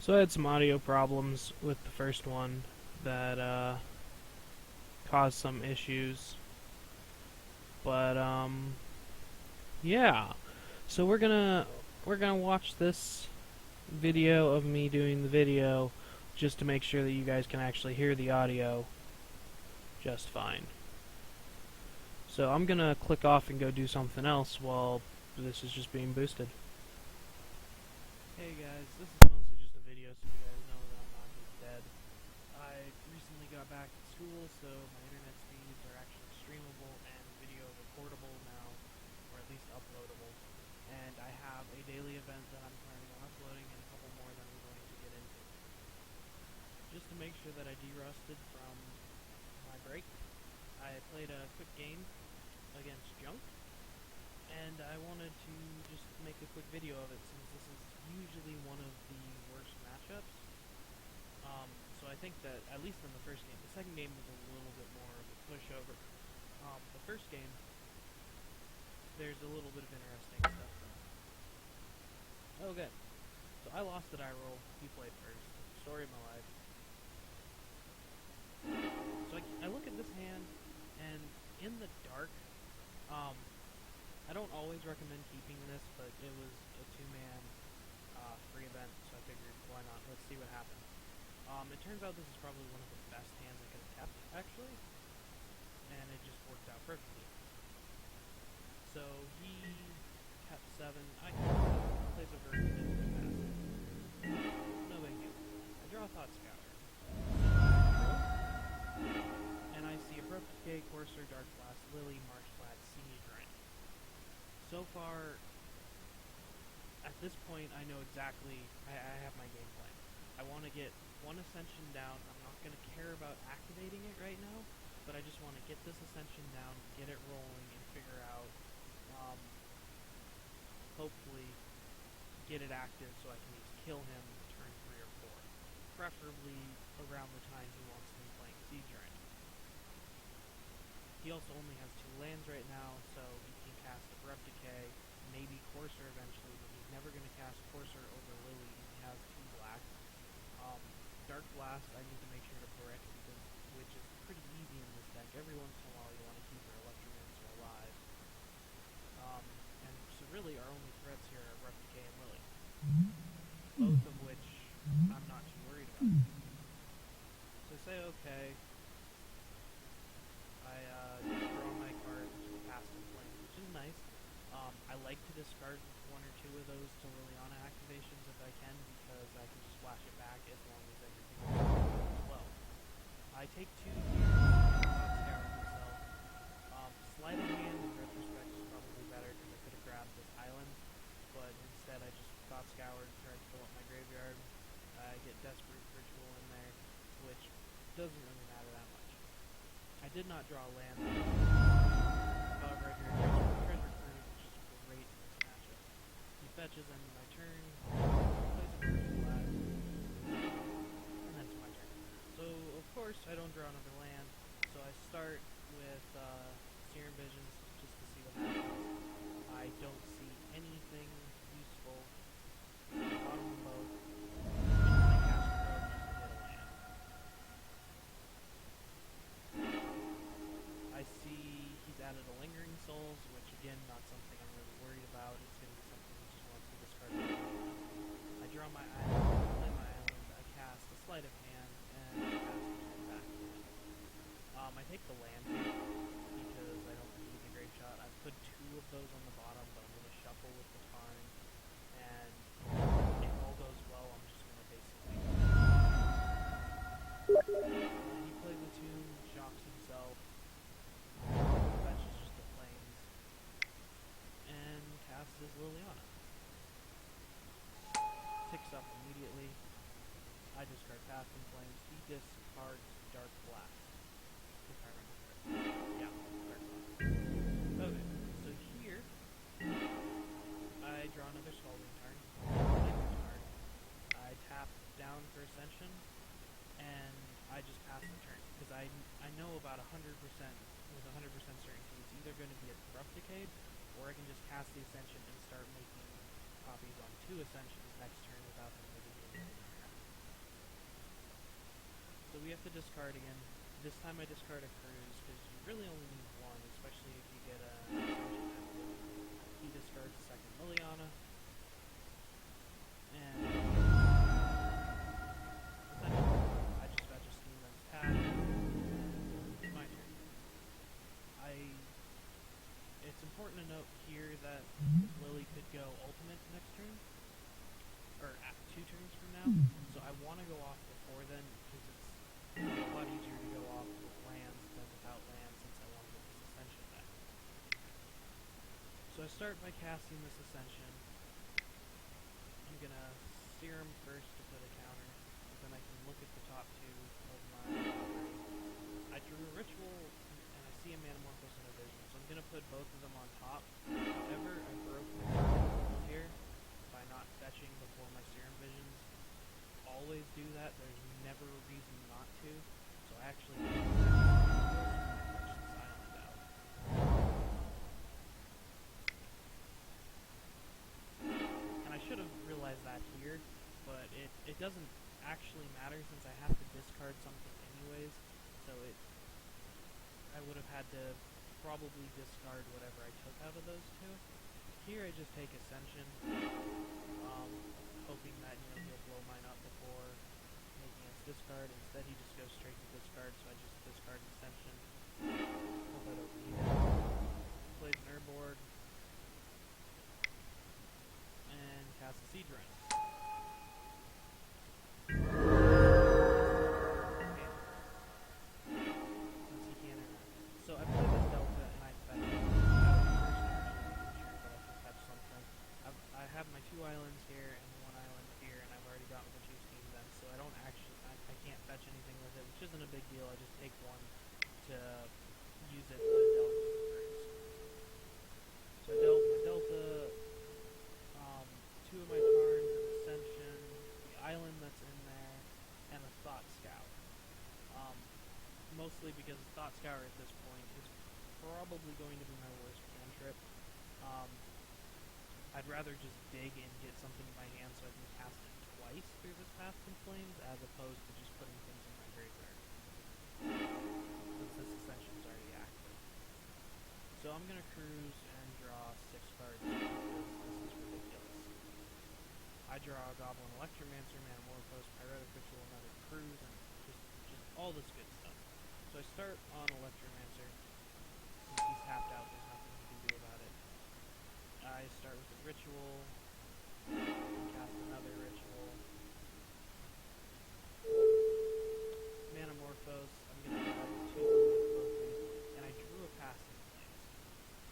So I had some audio problems with the first one that caused some issues, but yeah. So we're gonna watch this video of me doing the video just to make sure that you guys can actually hear the audio just fine. So I'm gonna click off and go do something else while this is just being boosted. Hey guys, this is mostly just a video so you guys know that I'm not just dead. I recently got back to school, so my internet speeds are actually streamable and video recordable now, or at least uploadable. And I have a daily event that I'm planning on uploading and a couple more that I'm going to get into. Just to make sure that I derusted from my break, I played a quick game against Junk, and I wanted to just make a quick video of it since this is usually one of the worst matchups. So I think that, at least in the first game, the second game was a little bit more of a pushover. The first game, there's a little bit of interesting stuff though. Okay, so I lost at I roll, he played first. Story of my life. So I look at this hand, and in the dark, I don't always recommend keeping this, but it was a two-man free event, so I figured, why not? Let's see what happens. It turns out this is probably one of the best hands I could have kept, actually, and it just worked out perfectly. So he kept 7, I kept 7, plays a version and passes. No big deal. I draw a Thought Scour. And I see Abrupt Decay, Courser, Dark Blast, Lily, Marshflat, Siege Rent. So far, at this point, I know exactly, I have my game plan. I want to get one Ascension down. I'm not going to care about activating it right now, but I just want to get this Ascension down, get it rolling, and figure out, hopefully, get it active so I can just kill him turn 3 or 4. Preferably around the time he wants to be playing Siege Rent. He also only has 2 lands right now, so he can cast Abrupt Decay, maybe Courser eventually, but he's never going to cast Courser over Lily, and he has 2 black. Dark Blast, I need to make sure to brick, which is pretty easy in this deck. Every once in a while you want to keep your Electromancer alive. And so really our only threats here are Abrupt Decay and Lily. Both of which I'm not too worried about. So I say okay. I draw my card, which is Past in Flames, which is nice. I like to discard 1 or 2 of those to Liliana activations if I can, because I can just flash it back as long as everything goes well. I take 2 here, Thought Scour myself. Sleight of Hand in retrospect is probably better because I could have grabbed this island, but instead I just Thought Scoured and tried to fill up my graveyard. I get Desperate Ritual in there, which doesn't really matter that much. I did not draw a land. However, I drew Treasure Cruise, which is great in this matchup. He fetches end of my turn, plays a Virgin Flat, and that's my turn. So, of course, I don't draw another land, so I start with Serum Visions just to see what happens. I don't see anything useful. Bottom of both. And I cast a rogue just to get a land. I see he's added a Lingering Souls, which again, not something I'm really worried about. It's going to be something he just wants to discard. I draw my island, play my island, I cast a Sleight of Hand, and I cast it back to him. I take the land here, because I don't need a Great Shot. I've put 2 of those on the bottom, but I'm going to shuffle with the Tarn, and if all goes well, I'm just going to basically... he plays a Tomb, shocks himself, fetches just the Flames, and casts his Liliana. Ticks up immediately. I discard Past in Flames. He discards Dark Blast. If I remember correctly. Yeah, Dark Blast. Okay, so here, I draw another Scalding Tarn. I tap down for Ascension, and I just pass the turn, because I know about 100%, with 100% certainty, it's either going to be Abrupt Decayed, or I can just cast the Ascension and start making copies on 2 Ascensions next turn without them really doing anything. get the discard again. This time I discard a cruise, because you really only need one, especially if you get a extension active. He discards a second Liliana, and essentially, I just fetch a Steam Lens tap, and it's my turn. It's important to note here that Lily could go ultimate next turn, or at 2 turns from now, so I want to go off before then, because it's a lot easier to go off with lands than without lands, since I want to get this Ascension back. So I start by casting this Ascension. I'm going to Serum first to put a counter, but then I can look at the top 2 of my library. I drew a Ritual, and I see a Manamorphose and a Vision, so I'm going to put both of them on top. However, I broke the rule here by not fetching before my Serum Visions. Always do that, there's never a reason not to, so I actually fetch this island out. And I should have realized that here, but it doesn't actually matter since I have to discard something anyways, so I would have had to probably discard whatever I took out of those 2. Here I just take Ascension, hoping that, he'll blow mine up before making its discard. Instead he just goes straight to discard, so I just discard Ascension. Hope I don't need it. Plays an Urborg, and cast a Siege Rhino. So I play this Delta and I fetch it. I have my 2 islands here and 1 island here, and I've already gotten the 2 Steam Vents, so I can't fetch anything with it, which isn't a big deal. I just take one to use it to delve with the birds. So I delve my Delta, 2 of my Tarns, an Ascension, the island that's in there, and a Thought Scour. Mostly because Thought Scour at this point is probably going to be my worst cantrip. I'd rather just dig and get something in my hand so I can cast it twice through this Past in Flames, as opposed to just putting things in my graveyard, since this Ascension's already active. So I'm going to cruise and draw 6 cards, because this is ridiculous. I draw a Goblin Electromancer, Manamorphose, Pyretic Ritual, another cruise, and just all this good stuff. So I start on Electromancer. Since he's tapped out, there's nothing you can do about it. I start with a Ritual, and cast another Ritual. Manamorphose, I'm going to add 2 with both these, and I drew a Past in Flames.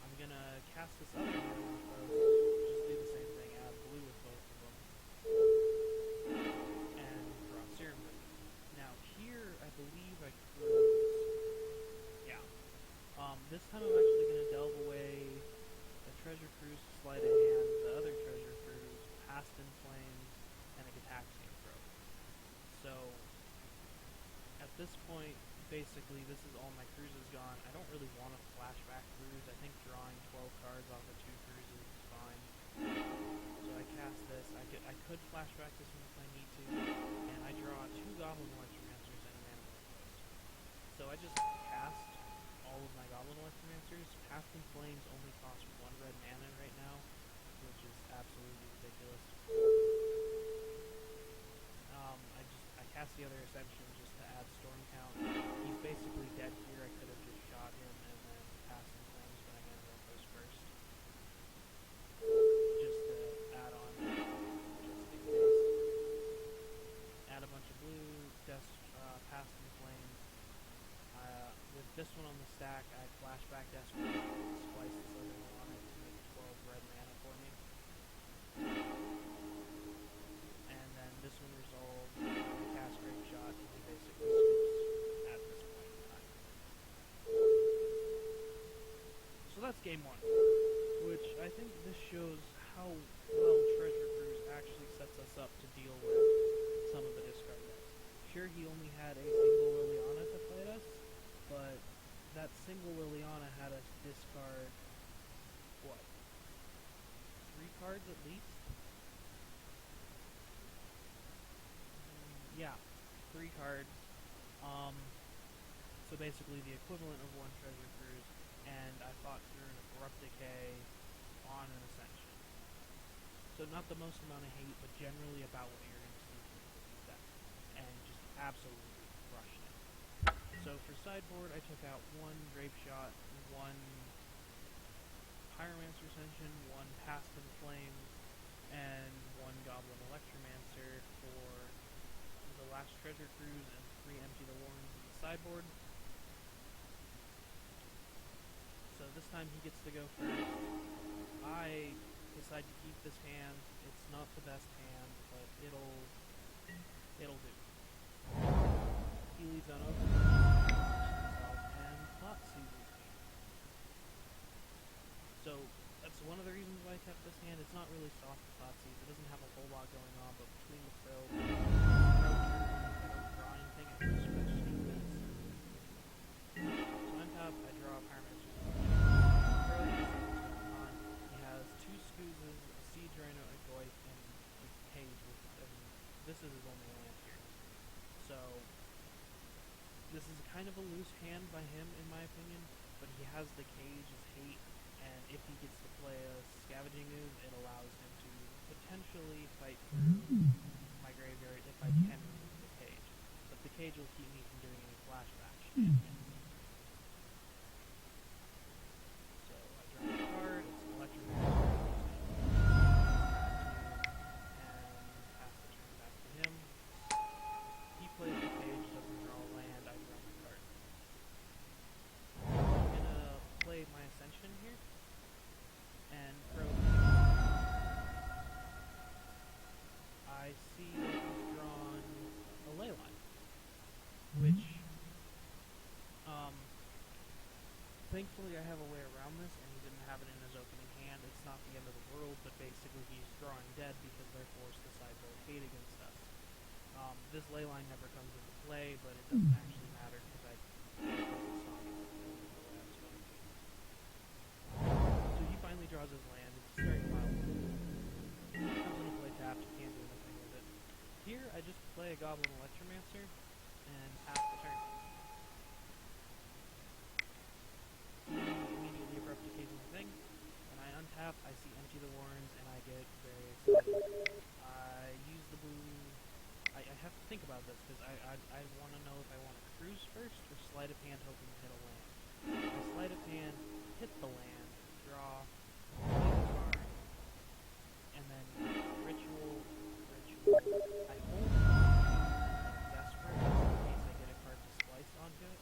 I'm going to cast this other Manamorphose, just do the same thing, add blue with both of them, and draw Serum Vision. Now here, I believe I cruise. Yeah. This time I'm actually going to delve away a Treasure Cruise, Sleight of Hand, the other Treasure Cruise, Past in Flames, and a Gitaxian Probe. So, at this point, basically, this is all my cruises gone. I don't really want a flashback cruise. I think drawing 12 cards off of 2 cruises is fine. So I cast this. I could flashback this one if I need to, and I draw 2 Goblin Electromancers and a Manamorphose. So I just cast all of my Goblin Electromancers. Past in Flames only costs 1 red mana right now, which is absolutely ridiculous. I cast the other Ascension just to add Storm Count. He's basically dead here. I could have just shot him and then Past in Flames, but I Manamorphose first. Just to add on, just in case. Add a bunch of blue, Past in Flames. With this one on the stack, I flashback Desperate, splice this other one on it to make 12 red mana for me. And then this one resolves, cast Great Shot, and he basically scoops at this point in time. So that's game 1, which I think this shows how well Treasure Cruise actually sets us up to deal with some of the discard decks. Sure, he only had a single Liliana to fight us, but that single Liliana had us discard, what, 3 cards at least? Yeah, 3 cards, So basically the equivalent of one treasure cruise, and I fought through an abrupt decay on an ascension. So not the most amount of hate, but generally about what you're going to see from these decks, and just absolutely crushed it. So for sideboard, I took out one Grape Shot, one Pyromancer Ascension, one Past in Flames, and one Goblin Electromancer for the last treasure cruise, and 3 Empty the Warrens in the sideboard. So this time he gets to go first. I decide to keep this hand. It's not the best hand, but it'll do. He leaves unopened, and Thought Seizes me. So that's one of the reasons why I kept this hand. It's not really soft to Thought Seize. It doesn't have a whole lot going on, but between the probe, I don't draw anything, and just switch defense. So on top, I draw a Pyromancer. He has 2 Scoozes, a Siege Rhino, a Goyf, and a Cage. This is his only land here. So this is kind of a loose hand by him, in my opinion, but he has the Cage as hate, and if he gets to play a Scavenging Ooze, it allows him to potentially fight through my graveyard if I can remove the Cage. But the Cage will keep me from doing any flashback shenanigans. So I draw a card, it's Electromancer, and pass the turn back to him. He plays the Cage, doesn't draw a land, I draw my card. I'm gonna play my Ascension here, and probe. I see that he's drawn a Leyline, which, thankfully I have a way around this, and he didn't have it in his opening hand. It's not the end of the world, but basically he's drawing dead because they're forced to sideboard hate against us. This Leyline never comes into play, but it doesn't actually matter because I saw it the way I was going to. So he finally draws his land. It's a straight wild. Comes into play tapped, you can't do anything with it. Here I just play a Goblin Electromancer and pass the turn. He immediately abrupt decays the thing. When I untap, I see Empty the Warrens, and I get very excited. I use the blue. I have to think about this because I want to know if I want to cruise first or sleight of hand hoping to hit a land. I sleight of hand, hit the land, draw, and then ritual. I hold desperate in case I get a card to splice onto it,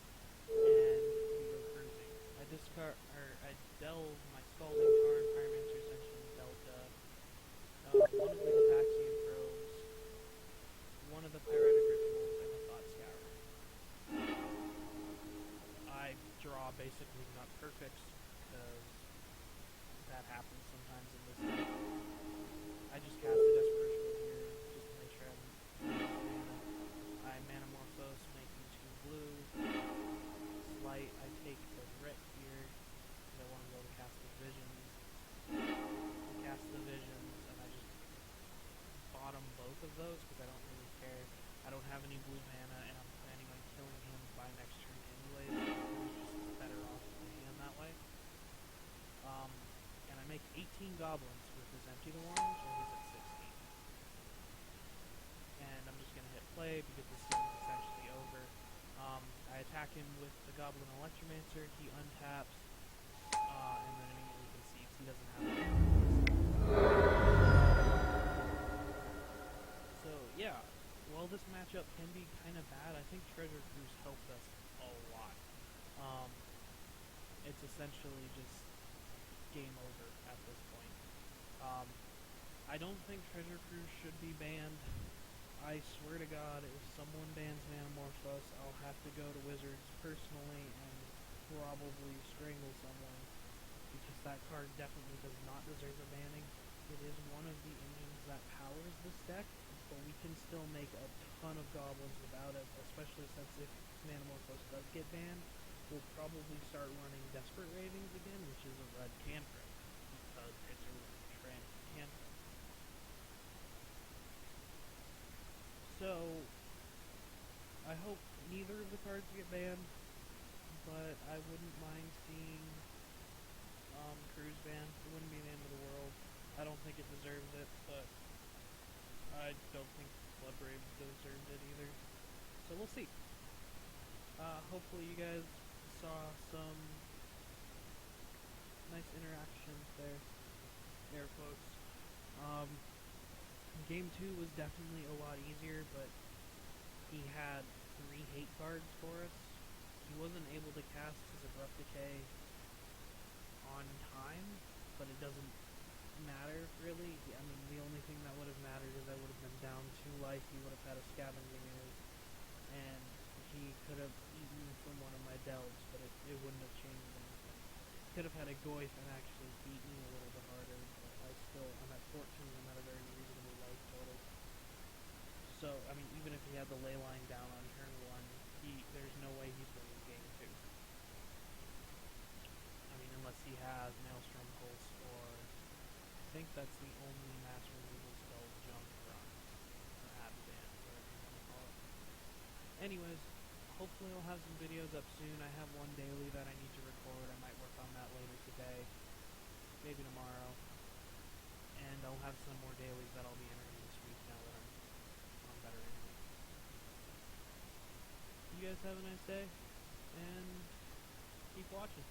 and we go cruising. I delve my Scalding Tarn, Pyromancer Ascension, Delta, one of the Gitaxian Probes, one of the Pyretic Rituals, and a Thought Scour. I draw basically not perfects, because that happens sometimes in this deck. I just cast a Desperate Ritual here, just to make sure I'm mana. I Manamorphose, making 2 blue. Slight, I take the Ret here, because I want to be able to cast the Visions. I cast the Visions, and I just bottom both of those, because I don't really care. I don't have any blue mana, and I'm planning on killing him by next turn anyway, so he's just better off with the hand that way. And I make 18 goblins with his Empty the Warrens, or he's at 16. And I'm just going to hit play, because this game is essentially over. I attack him with the Goblin Electromancer, he untaps, and then immediately concedes. He doesn't have it. So, yeah, while this matchup can be kind of bad, I think Treasure Cruise helped us a lot. It's essentially just game over at this point. I don't think Treasure Cruise should be banned. I swear to God, if someone bans Manamorphose, I'll have to go to Wizards personally and probably strangle someone, because that card definitely does not deserve a banning. It is one of the engines that powers this deck, but we can still make a ton of goblins without it, especially since if Manamorphose does get banned, we'll probably start running Desperate Ravings again, which is a red cantrip, because it's a red cantrip. So, I hope neither of the cards get banned, but I wouldn't mind seeing Cruz banned. It wouldn't be the end of the world. I don't think it deserves it, but I don't think Blood Brave deserves it either. So we'll see. Hopefully you guys saw some nice interactions there. Air quotes. Game 2 was definitely a lot easier, but he had 3 hate cards for us. He wasn't able to cast his Abrupt Decay on time, but it doesn't matter, really. I mean, the only thing that would have mattered is I would have been down 2 life, he would have had a Scavenging Ooze, and he could have eaten from one of my delves, but it wouldn't have changed anything. Could have had a Goyf and actually beat me a little bit harder, but I'm at 14, I'm at a very reasonable life total. So, I mean, even if he had the Leyline down on turn 1, there's no way he's winning game 2. I mean, unless he has Maelstrom Pulse, or I think that's the only mass removal spell jump run, or Abzan, whatever you want to call it. Anyways, hopefully I'll have some videos up soon. I have one daily that I need to record. I might work on that later today, maybe tomorrow. And I'll have some more dailies that I'll be entering this week now that I'm on better internet. You guys have a nice day, and keep watching.